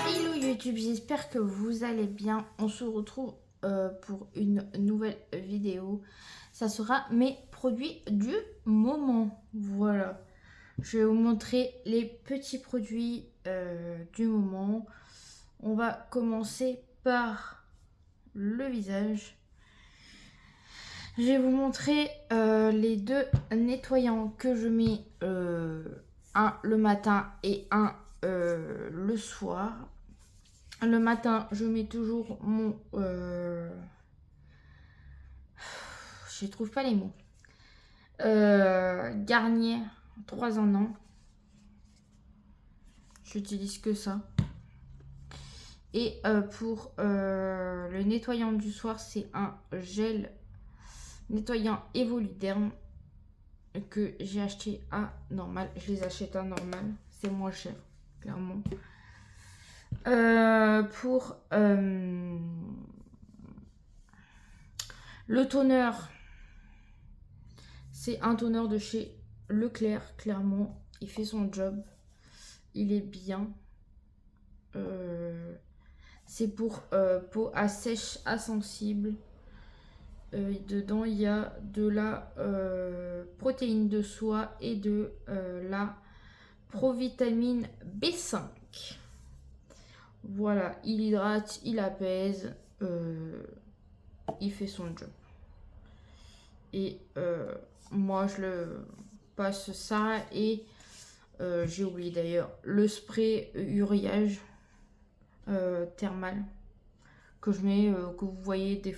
Hello YouTube, j'espère que vous allez bien. On se retrouve pour une nouvelle vidéo. Ça sera mes produits du moment. Voilà. Je vais vous montrer les petits produits du moment. On va commencer par le visage. Je vais vous montrer les deux nettoyants que je mets, un le matin et un le soir. Le matin, je mets toujours mon... je trouve pas les mots. Garnier 3 en 1. J'utilise que ça. Et pour le nettoyant du soir, c'est un gel nettoyant Evoluderm que j'ai acheté à normal. Je les achète à normal. C'est moins cher, clairement. Pour le toner, c'est un toner de chez Leclerc, clairement. Il fait son job. Il est bien. C'est pour peau à sèche, à sensible. Dedans, il y a de la protéine de soie et de la provitamine B5. Voilà, il hydrate, il apaise, il fait son job. Et moi, je le passe ça et j'ai oublié d'ailleurs le spray uriage thermal que je mets, que vous voyez des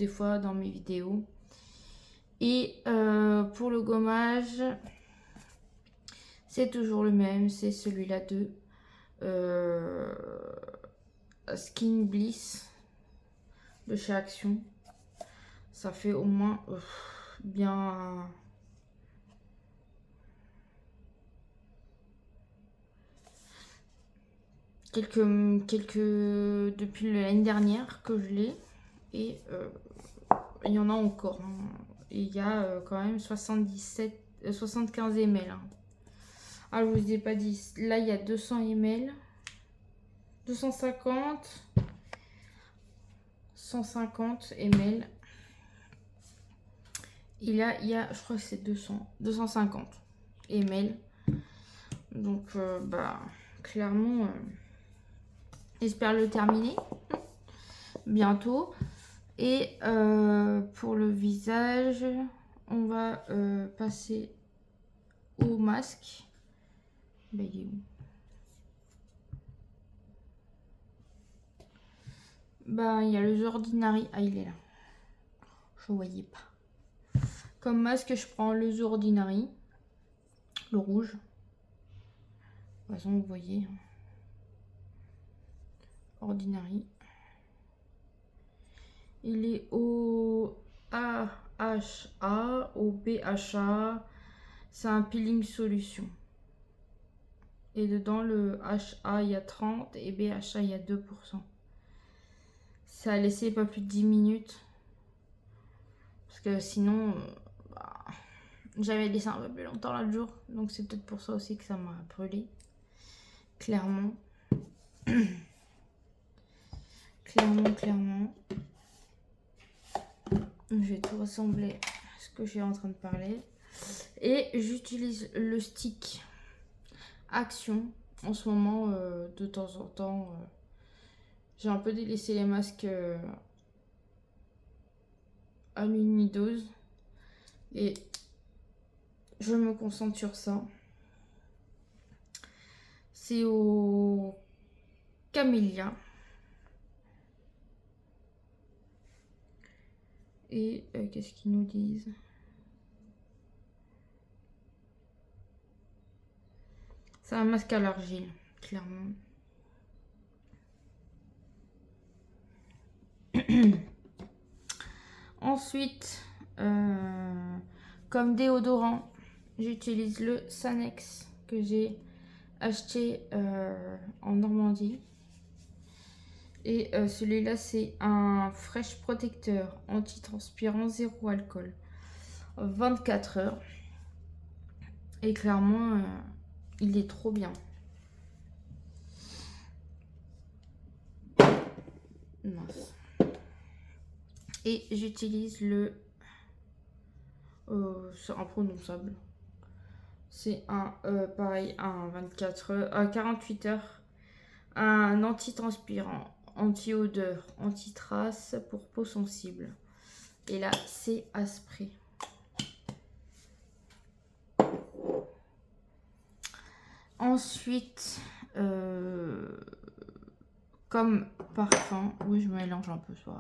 fois dans mes vidéos. Et pour le gommage, c'est toujours le même, c'est celui-là de Skin Bliss de chez Action. Ça fait au moins bien quelques depuis l'année dernière que je l'ai. Et il y en a encore. Il y a quand même 75 ml. Hein. Ah, je vous ai pas dit. Là, il y a 200 ml. 250. 150 ml. Et là, il y a, je crois que c'est 250 ml. Donc, bah, clairement, j'espère le terminer bientôt. Et pour le visage, on va passer au masque. Bah, il est où? Bah, il y a le The Ordinary. Ah, il est là. Je ne voyais pas. Comme masque, je prends le The Ordinary. Le rouge. De toute façon, vous voyez. Ordinary. Il est au AHA, au BHA. C'est un peeling solution. Et dedans, le HA, il y a 30 et BHA, il y a 2%. Ça a laissé pas plus de 10 minutes. Parce que sinon, bah, j'avais laissé un peu plus longtemps l'autre jour. Donc c'est peut-être pour ça aussi que ça m'a brûlé. Clairement. Clairement. Je vais tout ressembler à ce que je suis en train de parler. Et j'utilise le stick Action. En ce moment, de temps en temps, j'ai un peu délaissé les masques à l'unidose. Et je me concentre sur ça. C'est au camélia. Et qu'est-ce qu'ils nous disent? C'est un masque à l'argile, clairement. Ensuite, comme déodorant, j'utilise le Sanex que j'ai acheté en Normandie. Et celui-là, c'est un Fresh Protecteur anti-transpirant, 0 alcool. 24 heures. Et clairement, Il est trop bien. Mince. Et j'utilise le... c'est imprononçable. C'est un, pareil, un 24 heures, 48 heures. Un antitranspirant, anti-odeur, anti-trace pour peau sensible. Et là, c'est à spray. Ensuite, comme parfum, oui, je mélange un peu ça.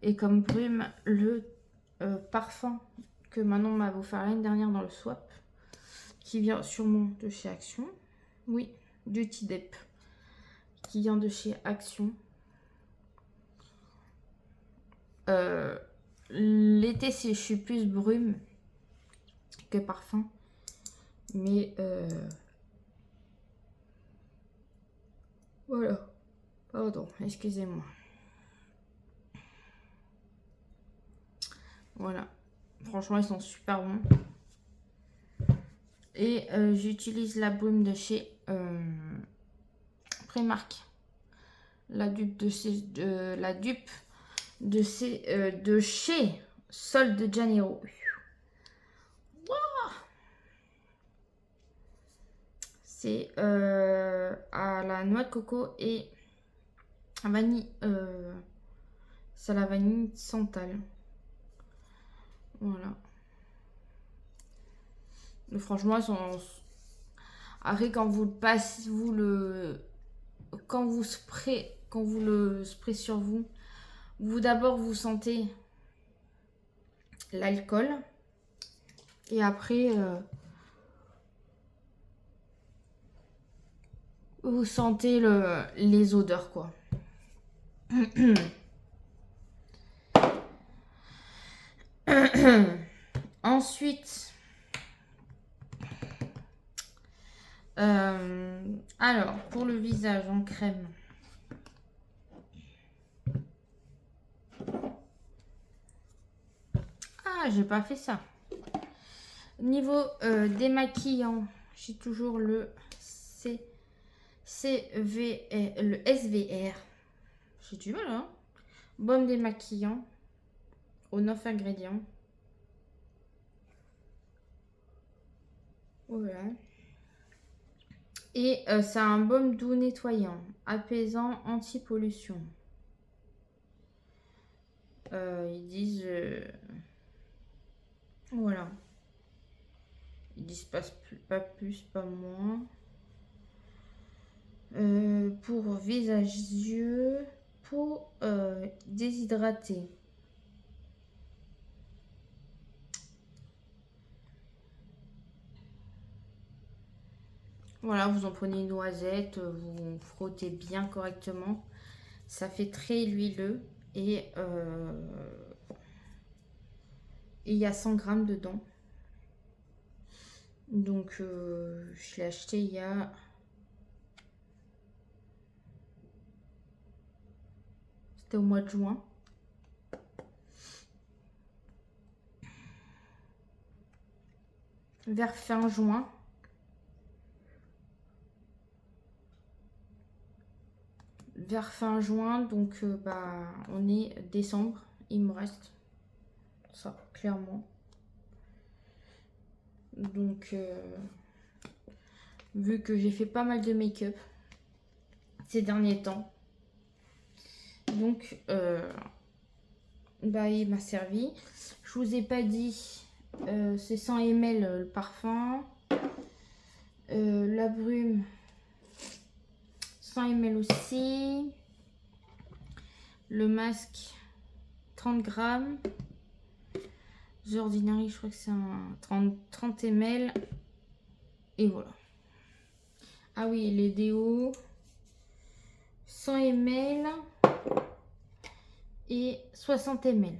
Et comme brume, le parfum que Manon m'a offert l'année dernière dans le swap, qui vient sûrement de chez Action. Oui, du Tidep, qui vient de chez Action. L'été, je suis plus brume que parfum. Mais voilà. Pardon, excusez-moi. Voilà. Franchement, ils sont super bons. Et j'utilise la brume de chez Primark. La dupe de chez Sol de Janeiro. C'est à la noix de coco et vanille. C'est la vanille santal. Voilà. Mais franchement, ils sont... Après, quand vous le passez, quand vous le sprayez sur vous, d'abord vous sentez l'alcool et après vous sentez les odeurs, quoi. Ensuite, alors pour le visage en crème, j'ai pas fait ça. Niveau démaquillant, j'ai toujours le le SVR. J'ai du mal, hein. Baume démaquillant aux 9 ingrédients. Voilà. Et c'est un baume doux nettoyant, apaisant, anti-pollution. Ils disent... voilà. Ils disent pas plus, pas moins. Pour visage, yeux, peau déshydratée. Voilà, vous en prenez une noisette, vous frottez bien correctement. Ça fait très huileux et il y a 100 grammes dedans. Donc, je l'ai acheté il y a... C'était au mois de juin. Vers fin juin. Vers fin juin, donc on est décembre. Il me reste ça, clairement. Donc, vu que j'ai fait pas mal de make-up ces derniers temps, donc il m'a servi. Je vous ai pas dit, c'est 100 ml le parfum, la brume 100 ml aussi, le masque 30 grammes, The Ordinary je crois que c'est un 30 ml et voilà. Ah oui, les déos 100 ml et 60 ml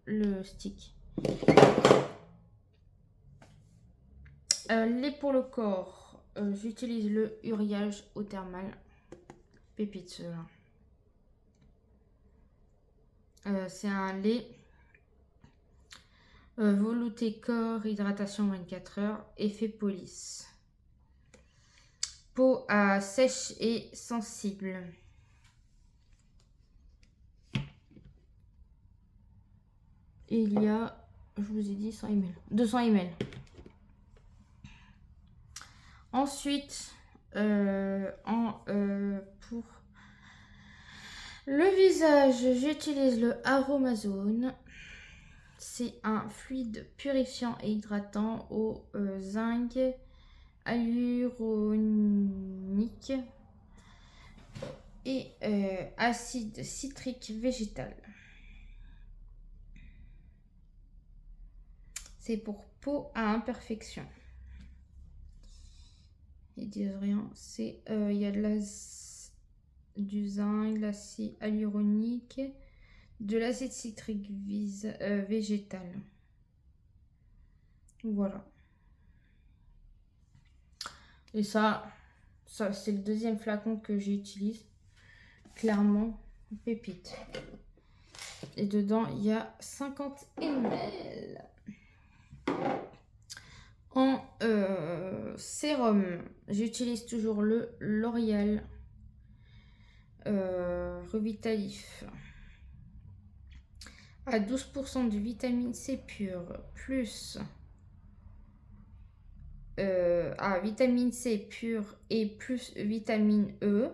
le stick. Lait pour le corps, j'utilise le Uriage eau thermale pépite. C'est un lait velouté corps, hydratation 24 heures, effet police. peau à sèche et sensible. Et il y a, je vous ai dit, 100 ml. 200 ml. Ensuite, pour le visage, j'utilise le Aromazone. C'est un fluide purifiant et hydratant au zinc hyaluronique et acide citrique végétal. C'est pour peau à imperfection. Ils disent rien. C'est il y a du zinc, l'acide hyaluronique, de l'acide citrique végétal. Voilà. Et ça c'est le deuxième flacon que j'utilise. Clairement, pépite. Et dedans, il y a 50 ml. En sérum, j'utilise toujours le L'Oréal Revitalif à 12% de vitamine C pure plus vitamine C pure et plus vitamine E,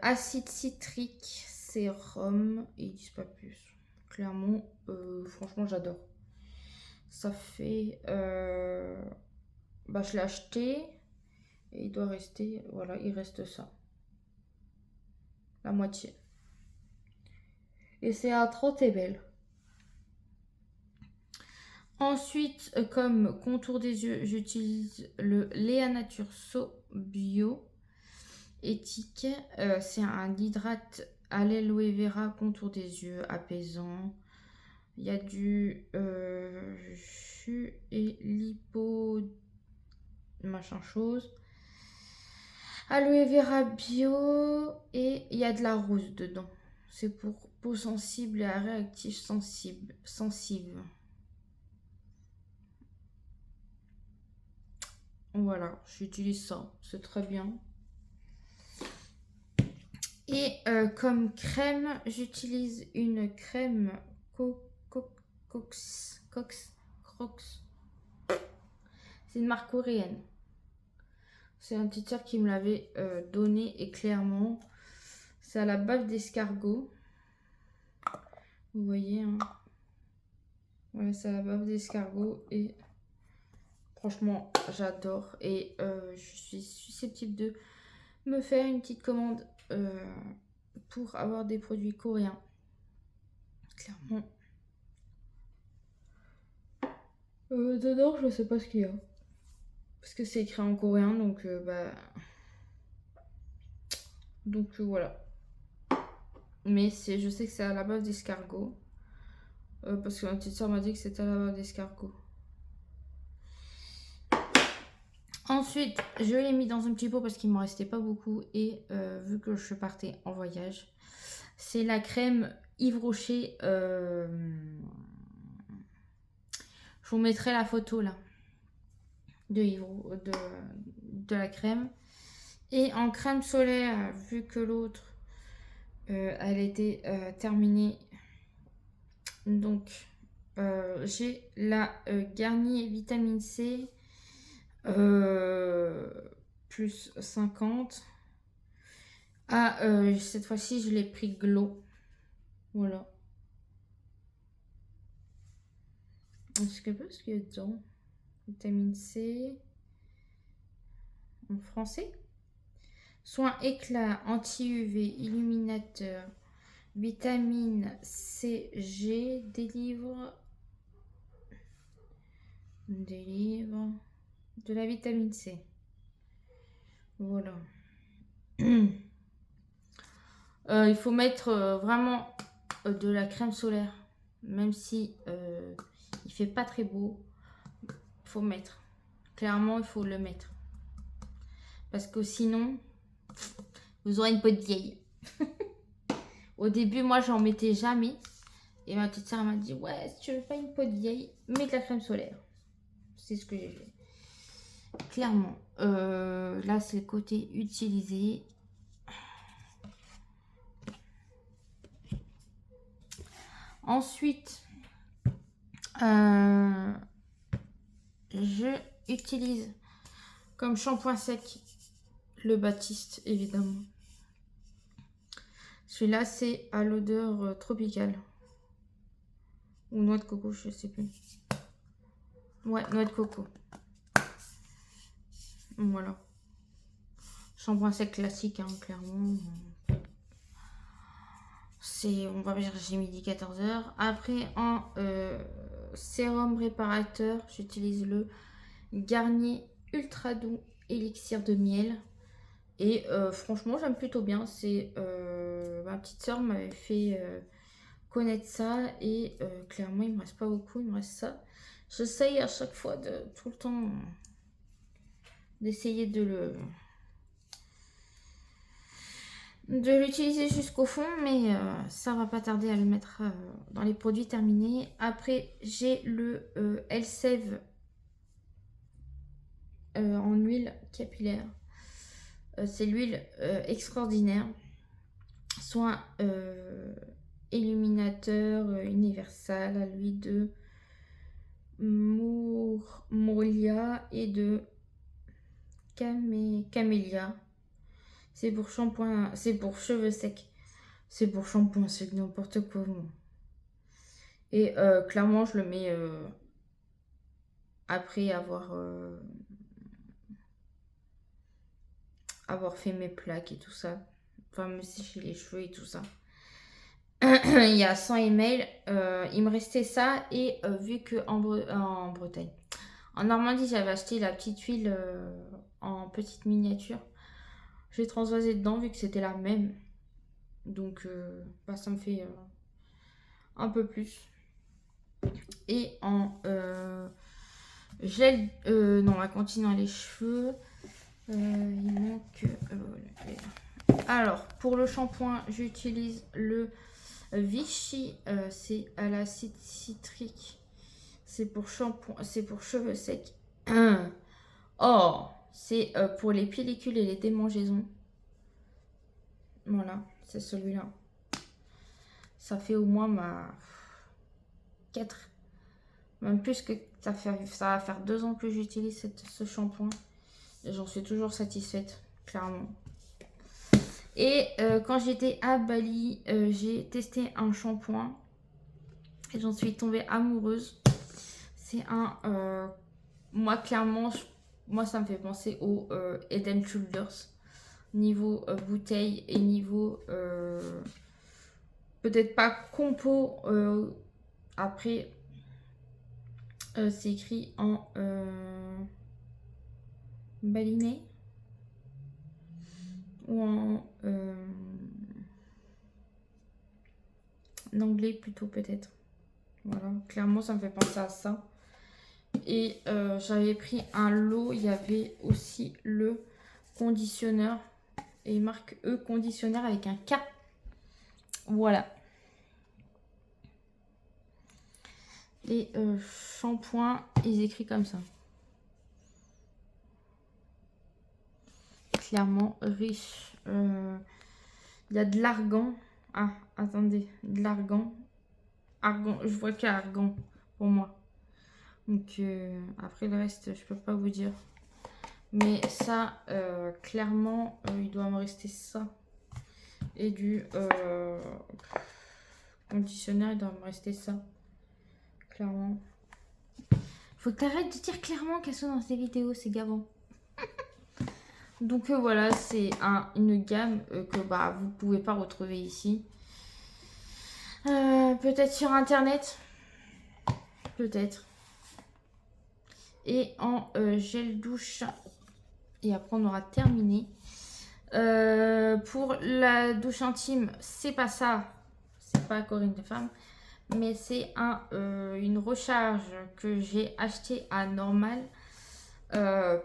acide citrique, sérum, ils disent pas plus. Clairement, franchement, j'adore. Ça fait je l'ai acheté et il doit rester, voilà, il reste ça, la moitié, et c'est à 30 ml. Ensuite, comme contour des yeux, j'utilise le Léa Nature So Bio éthique. C'est un hydrate à l'aloe vera contour des yeux apaisant. Il y a du jus et lipo machin chose, aloe vera bio, et il y a de la rose dedans. C'est pour peau sensible et à réactif sensible. Voilà, j'utilise ça, c'est très bien. Et comme crème, j'utilise une crème Crocs. C'est une marque coréenne. C'est un petit sœur qui me l'avait donné, et clairement, c'est à la bave d'escargot. Vous voyez, hein. Ouais, c'est à la bave d'escargot et franchement, j'adore. Et je suis susceptible de me faire une petite commande pour avoir des produits coréens. Clairement. Dedans, je sais pas ce qu'il y a. Parce que c'est écrit en coréen, donc voilà. Mais je sais que c'est à la base d'escargot. Parce que ma petite soeur m'a dit que c'était à la base d'escargot. Ensuite, je l'ai mis dans un petit pot parce qu'il ne m'en restait pas beaucoup. Et vu que je partais en voyage, c'est la crème Yves Rocher. Je vous mettrai la photo là de la crème. Et en crème solaire, vu que l'autre elle était terminée, donc j'ai la Garnier vitamine C plus 50. Cette fois-ci je l'ai pris Glow. Voilà. Est-ce qu'il y a dedans? Vitamine C en français. Soin éclat, anti-UV, illuminateur, vitamine CG, délivre de la vitamine C. Voilà. Il faut mettre vraiment de la crème solaire, même si il fait pas très beau. Il faut mettre. Clairement, il faut le mettre. Parce que sinon, vous aurez une peau de vieille. Au début, moi, j'en mettais jamais. Et ma petite sœur m'a dit, ouais, si tu veux pas une peau de vieille, mets de la crème solaire. C'est ce que j'ai fait. Clairement. Là, c'est le côté utilisé. Ensuite, je utilise comme shampoing sec le Baptiste, évidemment. Celui-là, c'est à l'odeur tropicale. Ou noix de coco, je sais plus. Ouais, noix de coco. Voilà. Shampoing sec classique, hein, clairement. On va dire, j'ai midi 14h. Après, en sérum réparateur, j'utilise le Garnier Ultra Doux Élixir de miel. Et franchement, j'aime plutôt bien. C'est ma petite soeur m'avait fait connaître ça. Et clairement, il me reste pas beaucoup. Il me reste ça. J'essaye à chaque fois de tout le temps d'essayer de l'utiliser jusqu'au fond, mais ça va pas tarder à le mettre dans les produits terminés. Après, j'ai le Elseve en huile capillaire. C'est l'huile extraordinaire. Soin illuminateur universal à l'huile de Moria et de Camélia. C'est pour shampoing, c'est pour cheveux secs. C'est pour shampoing, c'est n'importe quoi. Et clairement, je le mets après avoir fait mes plaques et tout ça. Enfin, me sécher les cheveux et tout ça. Il y a 100 ml. Il me restait ça. Et vu que en Bretagne, en Normandie, j'avais acheté la petite huile en petite miniature. J'ai transvasé dedans vu que c'était la même. Donc, ça me fait un peu plus. Et en gel, non, on va continuer les cheveux. Il manque. Alors, pour le shampoing, j'utilise le Vichy. C'est à l'acide citrique. C'est pour shampoing, c'est pour cheveux secs. Oh, c'est pour les pellicules et les démangeaisons. Voilà, c'est celui-là. Ça fait au moins 4, même plus que ça va faire 2 ans que j'utilise ce shampoing. Et j'en suis toujours satisfaite, clairement. Et quand j'étais à Bali, j'ai testé un shampoing. Et j'en suis tombée amoureuse. C'est un... moi, clairement, moi, ça me fait penser au Head and Shoulders. Niveau bouteille et niveau... peut-être pas compo. Après, c'est écrit en balinais. Ou en anglais plutôt peut-être. Voilà, clairement ça me fait penser à ça. Et j'avais pris un lot, il y avait aussi le conditionneur. Et marque E conditionneur avec un K. Voilà. Et shampoing, ils écrivent comme ça. Clairement riche. Il y a de l'argan. Ah, attendez, de l'argan. Argan, je vois qu'il y a argan pour moi. Donc après le reste, je peux pas vous dire. Mais ça, clairement, il doit me rester ça. Et du conditionneur, il doit me rester ça. Clairement. Faut que t'arrêtes de dire clairement qu'elles sont dans ces vidéos, c'est gavant. Donc voilà, c'est une gamme que vous pouvez pas retrouver ici. Peut-être sur internet. Peut-être. Et en gel douche. Et après on aura terminé. Pour la douche intime, c'est pas ça. C'est pas Corinne de femme. Mais c'est une recharge que j'ai acheté à Normal.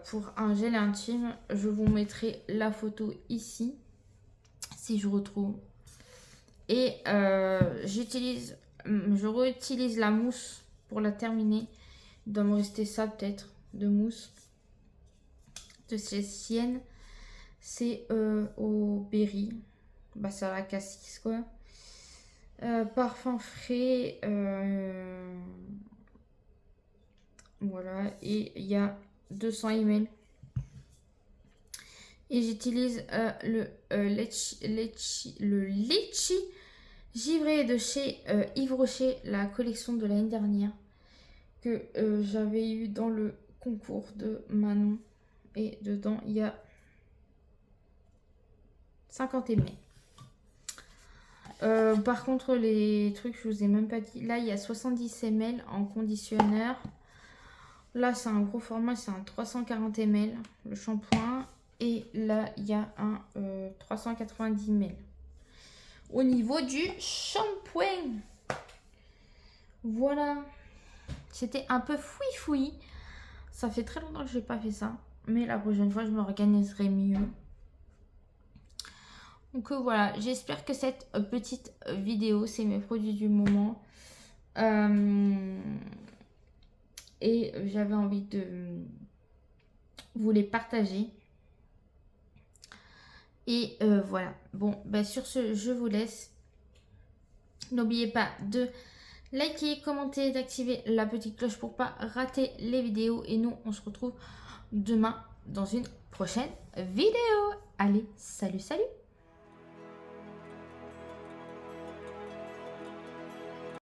Pour un gel intime, je vous mettrai la photo ici si je retrouve. Et je réutilise la mousse pour la terminer. Il doit me rester ça peut-être de mousse. de chez Sienne. C'est au berry. Bah, c'est à la cassis, quoi. Parfum frais. Voilà. Et il y a 200 ml. Et j'utilise le litchi givré de chez Yves Rocher, la collection de l'année dernière, que j'avais eu dans le concours de Manon. Et dedans, il y a 50 ml. Par contre, les trucs, je vous ai même pas dit. Là, il y a 70 ml en conditionneur. Là, c'est un gros format, c'est un 340 ml, le shampoing. Et là, il y a un 390 ml. Au niveau du shampoing. Voilà. C'était un peu fouille-fouille. Ça fait très longtemps que je n'ai pas fait ça. Mais la prochaine fois, je m'organiserai mieux. Donc voilà, j'espère que cette petite vidéo, c'est mes produits du moment. Et j'avais envie de vous les partager. Et voilà. Bon, bah sur ce, je vous laisse. N'oubliez pas de liker, commenter, d'activer la petite cloche pour pas rater les vidéos. Et nous, on se retrouve demain dans une prochaine vidéo. Allez, salut, salut!